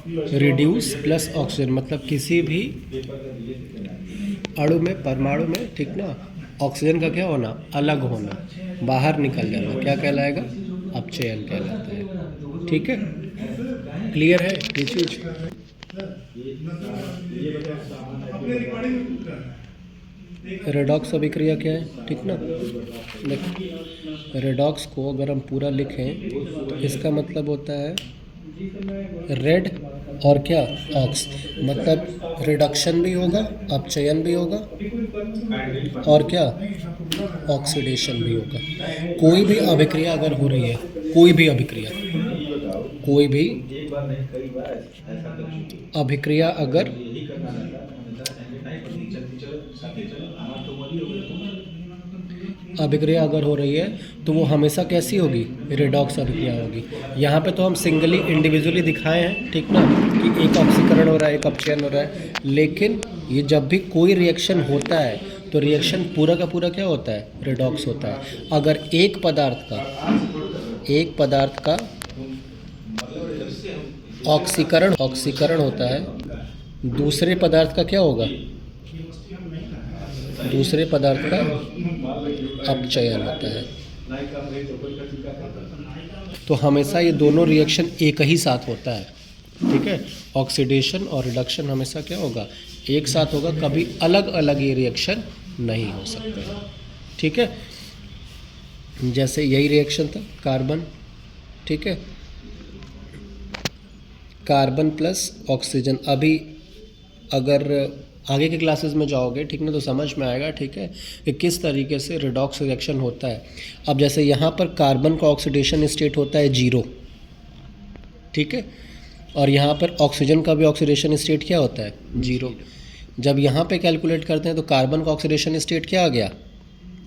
Reduce plus oxygen मतलब किसी भी अणु में, परमाणु में, ठीक ना, ऑक्सीजन का क्या होना, अलग होना, बाहर निकल जाना, क्या कहलाएगा, अपचयन कहलाता है। ठीक है, क्लियर है ये चीज। रेडॉक्स अभिक्रिया क्या है, ठीक ना। देखो रेडॉक्स को अगर हम पूरा लिखें तो इसका मतलब होता है रेड और क्या, ऑक्स, मतलब रिडक्शन भी होगा, अपचयन भी होगा और क्या, ऑक्सीडेशन भी होगा। कोई भी अभिक्रिया अगर हो रही है, कोई भी अभिक्रिया, कोई भी अभिक्रिया अगर अभिक्रिया अगर हो रही है तो वो हमेशा कैसी होगी, रेडॉक्स अभिक्रिया होगी। यहाँ पे तो हम सिंगली इंडिविजुअली दिखाए हैं, ठीक ना, कि एक ऑक्सीकरण हो रहा है, एक अपचयन हो रहा है, लेकिन ये जब भी कोई रिएक्शन होता है तो रिएक्शन पूरा का पूरा क्या होता है, रेडॉक्स होता है। अगर एक पदार्थ का ऑक्सीकरण होता है, दूसरे पदार्थ का क्या होगा, दूसरे पदार्थ का अपचयन होता है। तो हमेशा ये दोनों रिएक्शन एक ही साथ होता है, ठीक है। ऑक्सीडेशन और रिडक्शन हमेशा क्या होगा, एक साथ होगा, कभी अलग अलग ये रिएक्शन नहीं हो सकते, ठीक है। जैसे यही रिएक्शन था कार्बन, ठीक है, कार्बन प्लस ऑक्सीजन। अभी अगर आगे के क्लासेस में जाओगे, ठीक ना, तो समझ में आएगा, ठीक है, कि किस तरीके से रेडॉक्स रिएक्शन होता है। अब जैसे यहाँ पर कार्बन का ऑक्सीडेशन स्टेट होता है 0, ठीक है, और यहाँ पर ऑक्सीजन का भी ऑक्सीडेशन स्टेट क्या होता है, 0। जब यहाँ पे कैलकुलेट करते हैं तो कार्बन का ऑक्सीडेशन स्टेट क्या आ गया,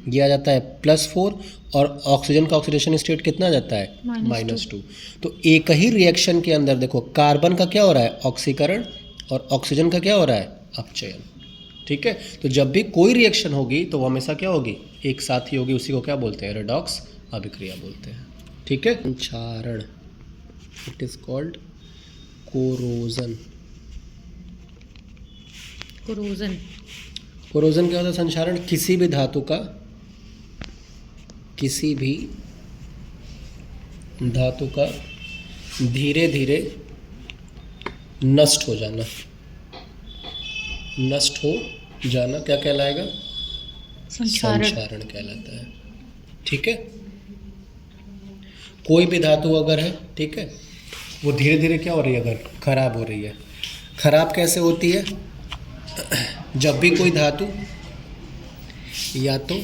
ये आ जाता है +4, और ऑक्सीजन का ऑक्सीडेशन स्टेट कितना आ जाता है, -2। तो एक ही रिएक्शन के अंदर देखो कार्बन का क्या हो रहा है, ऑक्सीकरण, और ऑक्सीजन का क्या हो रहा है, अपचयन, ठीक है। तो जब भी कोई रिएक्शन होगी तो वो हमेशा क्या होगी, एक साथ ही होगी, उसी को क्या बोलते हैं, रेडॉक्स अभिक्रिया बोलते हैं, ठीक है। संक्षारण, it is called corrosion. Corrosion क्या होता है, संक्षारण, किसी भी धातु का धीरे धीरे नष्ट हो जाना क्या कहलाएगा, संक्षारण कहलाता है, ठीक है। कोई भी धातु अगर है, ठीक है, वो धीरे धीरे क्या हो रही है, अगर खराब हो रही है। खराब कैसे होती है, जब भी कोई धातु या तो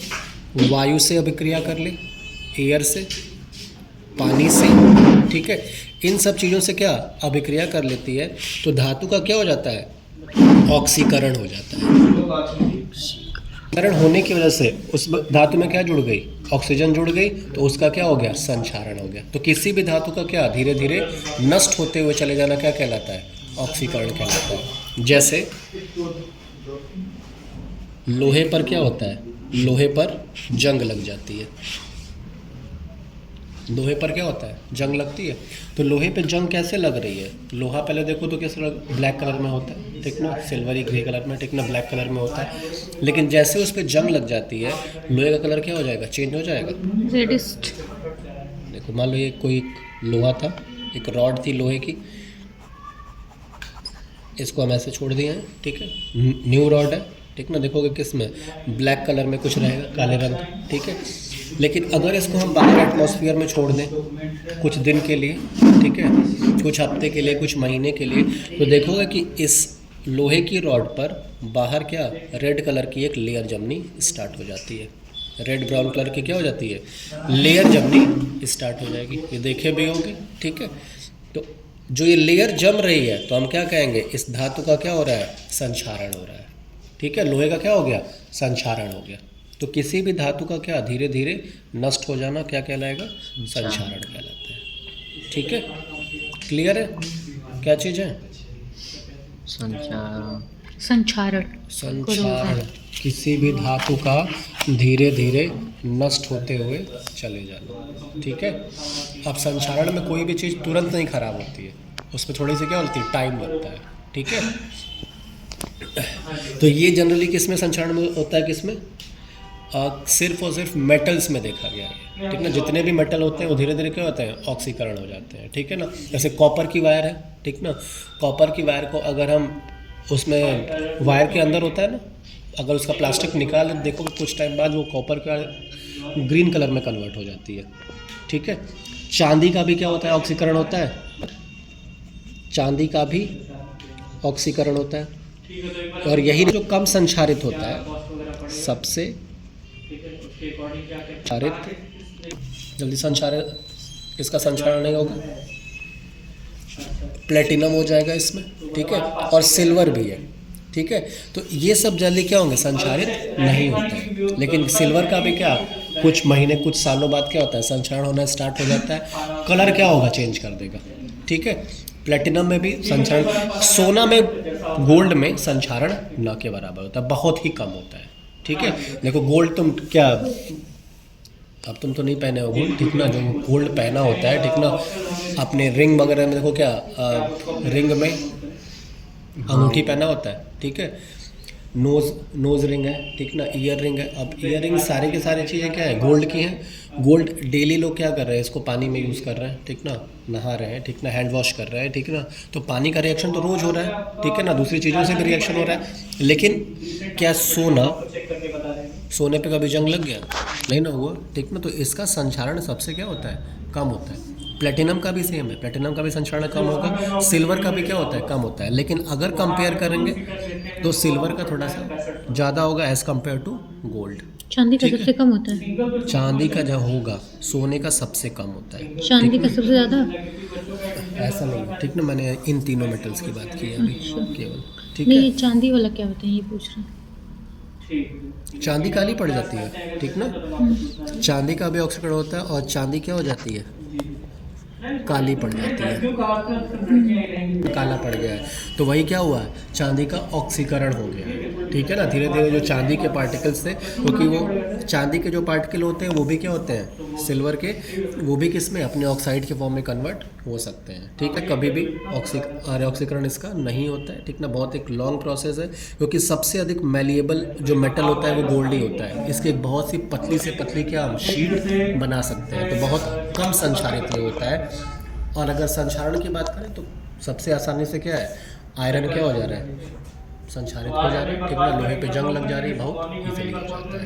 वायु से अभिक्रिया कर ले, एयर से, पानी से, ठीक है, इन सब चीज़ों से क्या अभिक्रिया कर लेती है, तो धातु का क्या हो जाता है, ऑक्सीकरण हो जाता है। ऑक्सीकरण होने की वजह से उस धातु में क्या जुड़ गई, ऑक्सीजन जुड़ गई, तो उसका क्या हो गया, संक्षारण हो गया। तो किसी भी धातु का क्या धीरे धीरे नष्ट होते हुए चले जाना क्या कहलाता है, ऑक्सीकरण कहलाता है। जैसे लोहे पर क्या होता है, लोहे पर जंग लग जाती है, लोहे पर क्या होता है, जंग लगती है। तो लोहे पे जंग कैसे लग रही है, लोहा पहले देखो तो कैसे ब्लैक कलर में होता है, ठीक ना, सिल्वरी ग्रे कलर में, ठीक ना, ब्लैक कलर में होता है, लेकिन जैसे उस पर जंग लग जाती है लोहे का कलर क्या हो जाएगा, चेंज हो जाएगा, रेडिस्ट। देखो मान लो ये कोई लोहा था, एक रॉड थी लोहे की, इसको हम ऐसे छोड़ दिए हैं, ठीक है, न्यू रॉड है, ठीक ना, देखोगे किस में, ब्लैक कलर में कुछ रहेगा, काले रंग, ठीक है। लेकिन अगर इसको हम बाहर एटमॉस्फेयर में छोड़ दें कुछ दिन के लिए, ठीक है, कुछ हफ्ते के लिए, कुछ महीने के लिए, तो देखोगे कि इस लोहे की रॉड पर बाहर क्या रेड कलर की एक लेयर जमनी स्टार्ट हो जाती है, रेड ब्राउन कलर की क्या हो जाती है, लेयर जमनी स्टार्ट हो जाएगी, ये देखे भी होंगे, ठीक है। तो जो ये लेयर जम रही है तो हम क्या कहेंगे, इस धातु का क्या हो रहा है, संक्षारण हो रहा है, ठीक है। लोहे का क्या हो गया, संक्षारण हो गया। तो किसी भी धातु का क्या धीरे धीरे नष्ट हो जाना क्या कहलाएगा, संक्षारण कहलाता है, ठीक है। क्लियर है, क्या चीज़ है, संक्षारण। किसी भी धातु का धीरे धीरे नष्ट होते हुए चले जाना, ठीक है। अब संक्षारण में कोई भी चीज़ तुरंत नहीं खराब होती है, उसमें थोड़ी सी क्या होती है, टाइम लगता है, ठीक है। तो ये जनरली किस में संक्षारण में होता है, किस में, सिर्फ और सिर्फ मेटल्स में देखा गया है, ठीक ना। जितने भी मेटल होते हैं वो धीरे धीरे क्या होते हैं, ऑक्सीकरण हो जाते हैं, ठीक है ना। जैसे कॉपर की वायर है, ठीक ना, कॉपर की वायर को अगर हम उसमें वायर के अंदर होता है ना, अगर उसका प्लास्टिक निकाल देखो कुछ टाइम बाद वो कॉपर का ग्रीन कलर में कन्वर्ट हो जाती है, ठीक है। चांदी का भी क्या होता है, ऑक्सीकरण होता है, चांदी का भी ऑक्सीकरण होता है। और यही जो कम संक्षारित होता है, सबसे संक्षारित, जल्दी संक्षारित, इसका संक्षारण नहीं होगा, प्लेटिनम हो जाएगा इसमें, ठीक है, और सिल्वर भी है, ठीक है। तो ये सब जल्दी क्या होंगे, संक्षारित नहीं होते हैं। लेकिन सिल्वर का भी क्या, कुछ महीने कुछ सालों बाद क्या होता है, संक्षारण होना स्टार्ट हो जाता है, कलर क्या होगा, चेंज कर देगा, ठीक है। प्लेटिनम में भी संक्षारण, सोना में, गोल्ड में संक्षारण न के बराबर होता है, बहुत ही कम होता है, ठीक है। देखो गोल्ड तुम क्या, अब तुम तो नहीं पहने हो गोल्ड, ठीक ना, जो गोल्ड पहना होता है, ठीक ना, अपने रिंग वगैरह में देखो क्या, रिंग में अंगूठी पहना होता है, ठीक है, नोज रिंग है, ठीक ना, ईयर रिंग है। अब ईयर रिंग सारी की सारी चीज़ें क्या है, गोल्ड की हैं। गोल्ड डेली लोग क्या कर रहे हैं, इसको पानी में यूज़ कर रहे हैं, ठीक ना, नहा रहे हैं, ठीक ना, हैंड वॉश कर रहे हैं, ठीक ना। तो पानी का रिएक्शन तो रोज़ हो रहा है, ठीक है ना, दूसरी चीज़ों से भी रिएक्शन हो रहा है। लेकिन क्या सोने पे कभी जंग लग गया, नहीं ना हुआ, ठीक ना। तो इसका संक्षारण सबसे क्या होता है, कम होता है। प्लेटिनम का भी सेम है, प्लेटिनम का भी संक्षारण कम होगा, सिल्वर का भी क्या होता है, कम होता है। लेकिन अगर कंपेयर करेंगे तो सिल्वर का थोड़ा सा ज़्यादा होगा एज़ कम्पेयर टू गोल्ड। चांदी का सबसे कम होता है, चांदी का जो होगा, सोने का सबसे कम होता है, चांदी का सबसे ज़्यादा। ऐसा नहीं है, ठीक ना। मैंने इन तीनों मेटल्स की बात की है अभी अच्छा। केवल, ठीक नहीं, है। ये चांदी वाला क्या होता है, ये पूछ रहे हैं। चांदी काली पड़ जाती है, ठीक ना, चांदी का भी ऑक्सीकरण होता है और चांदी क्या हो जाती है, काली पड़ जाती है, काला पड़ गया है। तो वही क्या हुआ है, चांदी का ऑक्सीकरण हो गया है, ठीक है ना। धीरे धीरे जो चांदी के पार्टिकल्स थे, क्योंकि वो चांदी के जो पार्टिकल होते हैं वो भी क्या होते हैं, सिल्वर के, वो भी किस में, अपने ऑक्साइड के फॉर्म में कन्वर्ट हो सकते हैं, ठीक है। कभी भी ऑक्सीकरण इसका नहीं होता है, ठीक ना। बहुत एक लॉन्ग प्रोसेस है, क्योंकि सबसे अधिक मैलिएबल जो मेटल होता है वो गोल्ड ही होता है। इसकी एक बहुत सी पतली से पतली क्या हम शीट बना सकते हैं, तो बहुत कम संक्षारित ये होता है। और अगर संक्षारण की बात करें तो सबसे आसानी से क्या है, आयरन क्या हो जा रहा है, संक्षारित हो जा रहा है, ठीक ना। लोहे पे जंग लग जा रही है, बहुत इजीली हो जाता है।